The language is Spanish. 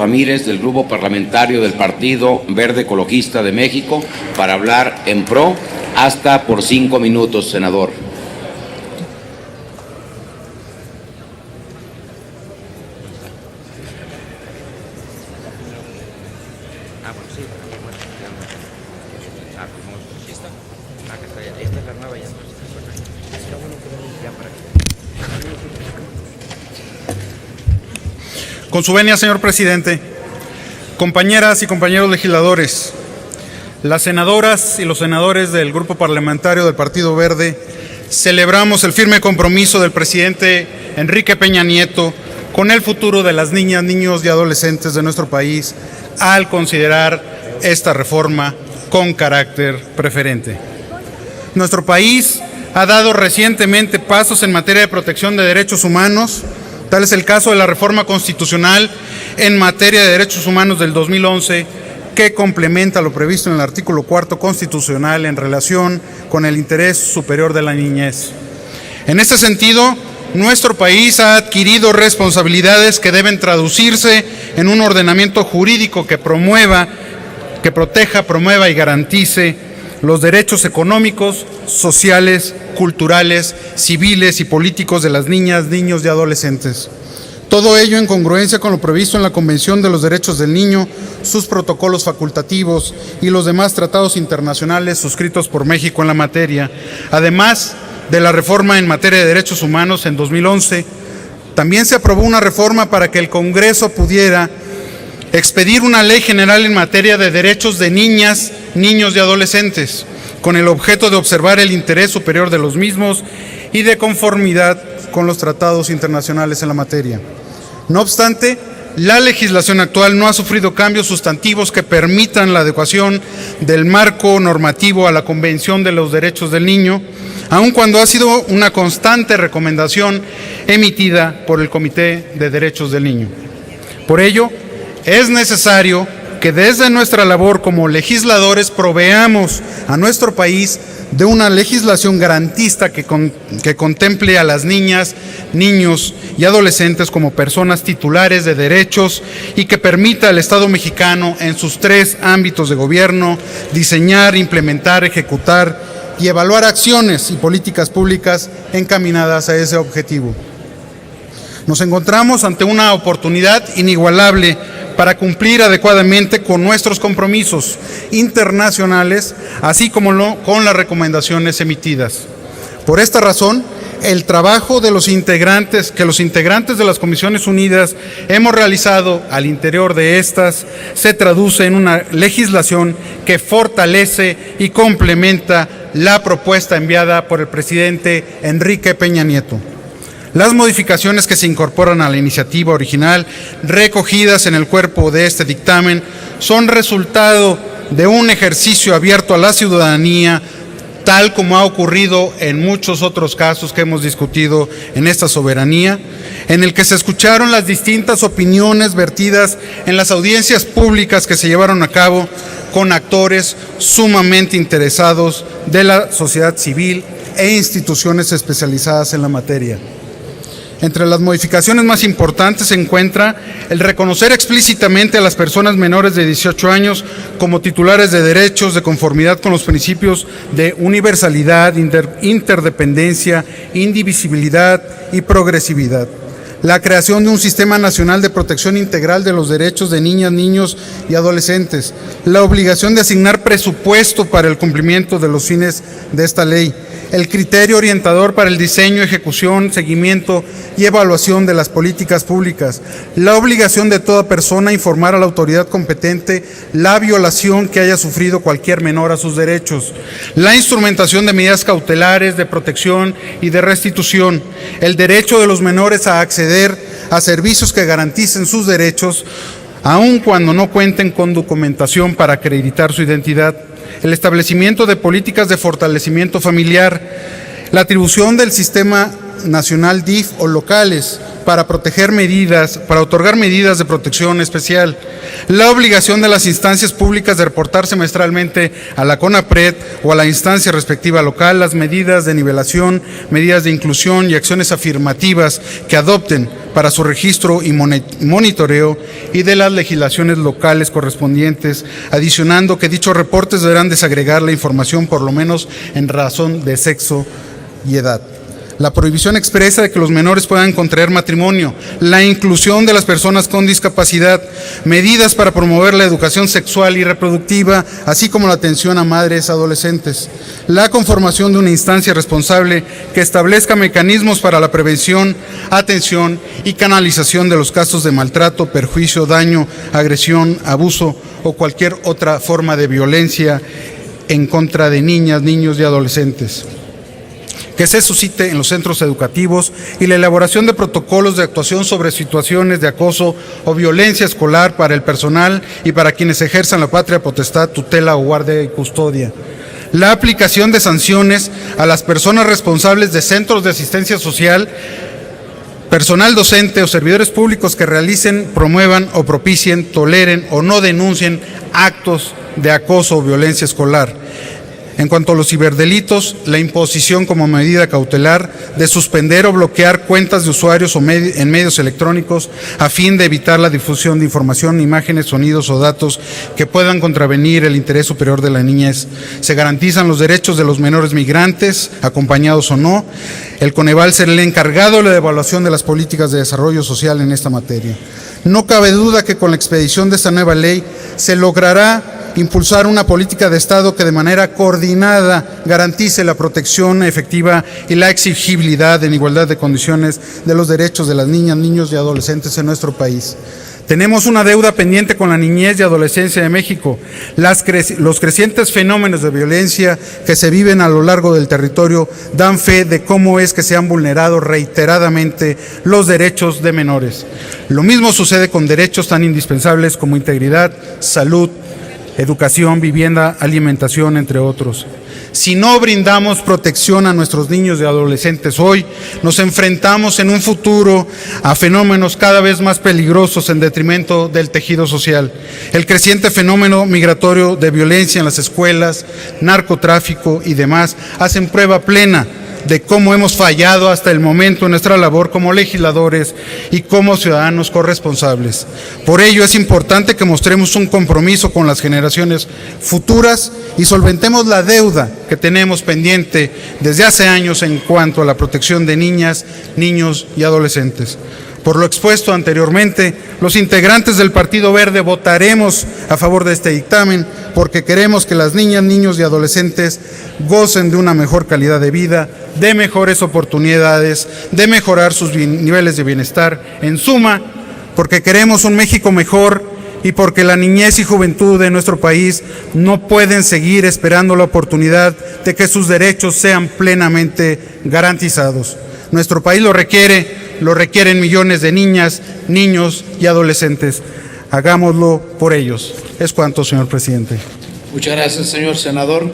Ramírez, del Grupo Parlamentario del Partido Verde Ecologista de México, para hablar en pro, hasta por 5 minutos, senador. Con su venia, señor presidente, compañeras y compañeros legisladores, las senadoras y los senadores del Grupo Parlamentario del Partido Verde celebramos el firme compromiso del presidente Enrique Peña Nieto con el futuro de las niñas, niños y adolescentes de nuestro país al considerar esta reforma con carácter preferente. Nuestro país ha dado recientemente pasos en materia de protección de derechos humanos. Tal es el caso de la reforma constitucional en materia de derechos humanos del 2011, que complementa lo previsto en el artículo 4 constitucional en relación con el interés superior de la niñez. En este sentido, nuestro país ha adquirido responsabilidades que deben traducirse en un ordenamiento jurídico que proteja, promueva y garantice los derechos económicos, sociales, culturales, civiles y políticos de las niñas, niños y adolescentes. Todo ello en congruencia con lo previsto en la Convención de los Derechos del Niño, sus protocolos facultativos y los demás tratados internacionales suscritos por México en la materia. Además de la reforma en materia de derechos humanos en 2011, también se aprobó una reforma para que el Congreso pudiera expedir una ley general en materia de derechos de niñas, niños y adolescentes, con el objeto de observar el interés superior de los mismos y de conformidad con los tratados internacionales en la materia. No obstante, la legislación actual no ha sufrido cambios sustantivos que permitan la adecuación del marco normativo a la Convención de los Derechos del Niño, aun cuando ha sido una constante recomendación emitida por el Comité de Derechos del Niño. Por ello, es necesario que desde nuestra labor como legisladores proveamos a nuestro país de una legislación garantista que contemple a las niñas, niños y adolescentes como personas titulares de derechos y que permita al Estado mexicano en sus 3 ámbitos de gobierno diseñar, implementar, ejecutar y evaluar acciones y políticas públicas encaminadas a ese objetivo. Nos encontramos ante una oportunidad inigualable para cumplir adecuadamente con nuestros compromisos internacionales, así como con las recomendaciones emitidas. Por esta razón, el trabajo de los integrantes de las Comisiones Unidas hemos realizado al interior de estas se traduce en una legislación que fortalece y complementa la propuesta enviada por el presidente Enrique Peña Nieto. Las modificaciones que se incorporan a la iniciativa original, recogidas en el cuerpo de este dictamen, son resultado de un ejercicio abierto a la ciudadanía, tal como ha ocurrido en muchos otros casos que hemos discutido en esta soberanía, en el que se escucharon las distintas opiniones vertidas en las audiencias públicas que se llevaron a cabo con actores sumamente interesados de la sociedad civil e instituciones especializadas en la materia. Entre las modificaciones más importantes se encuentra el reconocer explícitamente a las personas menores de 18 años como titulares de derechos de conformidad con los principios de universalidad, interdependencia, indivisibilidad y progresividad. La creación de un sistema nacional de protección integral de los derechos de niñas, niños y adolescentes. La obligación de asignar presupuesto para el cumplimiento de los fines de esta ley. El criterio orientador para el diseño, ejecución, seguimiento y evaluación de las políticas públicas. La obligación de toda persona a informar a la autoridad competente la violación que haya sufrido cualquier menor a sus derechos. La instrumentación de medidas cautelares, de protección y de restitución. El derecho de los menores a acceder a servicios que garanticen sus derechos, aun cuando no cuenten con documentación para acreditar su identidad. El establecimiento de políticas de fortalecimiento familiar, la atribución del sistema nacional DIF o locales para otorgar medidas de protección especial, la obligación de las instancias públicas de reportar semestralmente a la CONAPRED o a la instancia respectiva local las medidas de nivelación, medidas de inclusión y acciones afirmativas que adopten para su registro y monitoreo, y de las legislaciones locales correspondientes, adicionando que dichos reportes deberán desagregar la información por lo menos en razón de sexo y edad. La prohibición expresa de que los menores puedan contraer matrimonio, la inclusión de las personas con discapacidad, medidas para promover la educación sexual y reproductiva, así como la atención a madres adolescentes, la conformación de una instancia responsable que establezca mecanismos para la prevención, atención y canalización de los casos de maltrato, perjuicio, daño, agresión, abuso o cualquier otra forma de violencia en contra de niñas, niños y adolescentes, que se suscite en los centros educativos, y la elaboración de protocolos de actuación sobre situaciones de acoso o violencia escolar para el personal y para quienes ejerzan la patria potestad, tutela o guardia y custodia. La aplicación de sanciones a las personas responsables de centros de asistencia social, personal docente o servidores públicos que realicen, promuevan o propicien, toleren o no denuncien actos de acoso o violencia escolar. En cuanto a los ciberdelitos, la imposición como medida cautelar de suspender o bloquear cuentas de usuarios en medios electrónicos a fin de evitar la difusión de información, imágenes, sonidos o datos que puedan contravenir el interés superior de la niñez. Se garantizan los derechos de los menores migrantes, acompañados o no. El Coneval será el encargado de la evaluación de las políticas de desarrollo social en esta materia. No cabe duda que con la expedición de esta nueva ley se logrará impulsar una política de Estado que de manera coordinada garantice la protección efectiva y la exigibilidad en igualdad de condiciones de los derechos de las niñas, niños y adolescentes en nuestro país. Tenemos una deuda pendiente con la niñez y adolescencia de México. Los crecientes fenómenos de violencia que se viven a lo largo del territorio dan fe de cómo es que se han vulnerado reiteradamente los derechos de menores. Lo mismo sucede con derechos tan indispensables como integridad, salud, educación, vivienda, alimentación, entre otros. Si no brindamos protección a nuestros niños y adolescentes hoy, nos enfrentamos en un futuro a fenómenos cada vez más peligrosos en detrimento del tejido social. El creciente fenómeno migratorio de violencia en las escuelas, narcotráfico y demás hacen prueba plena de cómo hemos fallado hasta el momento en nuestra labor como legisladores y como ciudadanos corresponsables. Por ello es importante que mostremos un compromiso con las generaciones futuras y solventemos la deuda que tenemos pendiente desde hace años en cuanto a la protección de niñas, niños y adolescentes. Por lo expuesto anteriormente, los integrantes del Partido Verde votaremos a favor de este dictamen porque queremos que las niñas, niños y adolescentes gocen de una mejor calidad de vida, de mejores oportunidades, de mejorar sus niveles de bienestar. En suma, porque queremos un México mejor y porque la niñez y juventud de nuestro país no pueden seguir esperando la oportunidad de que sus derechos sean plenamente garantizados. Nuestro país lo requieren millones de niñas, niños y adolescentes. Hagámoslo por ellos. Es cuanto, señor presidente. Muchas gracias, señor senador.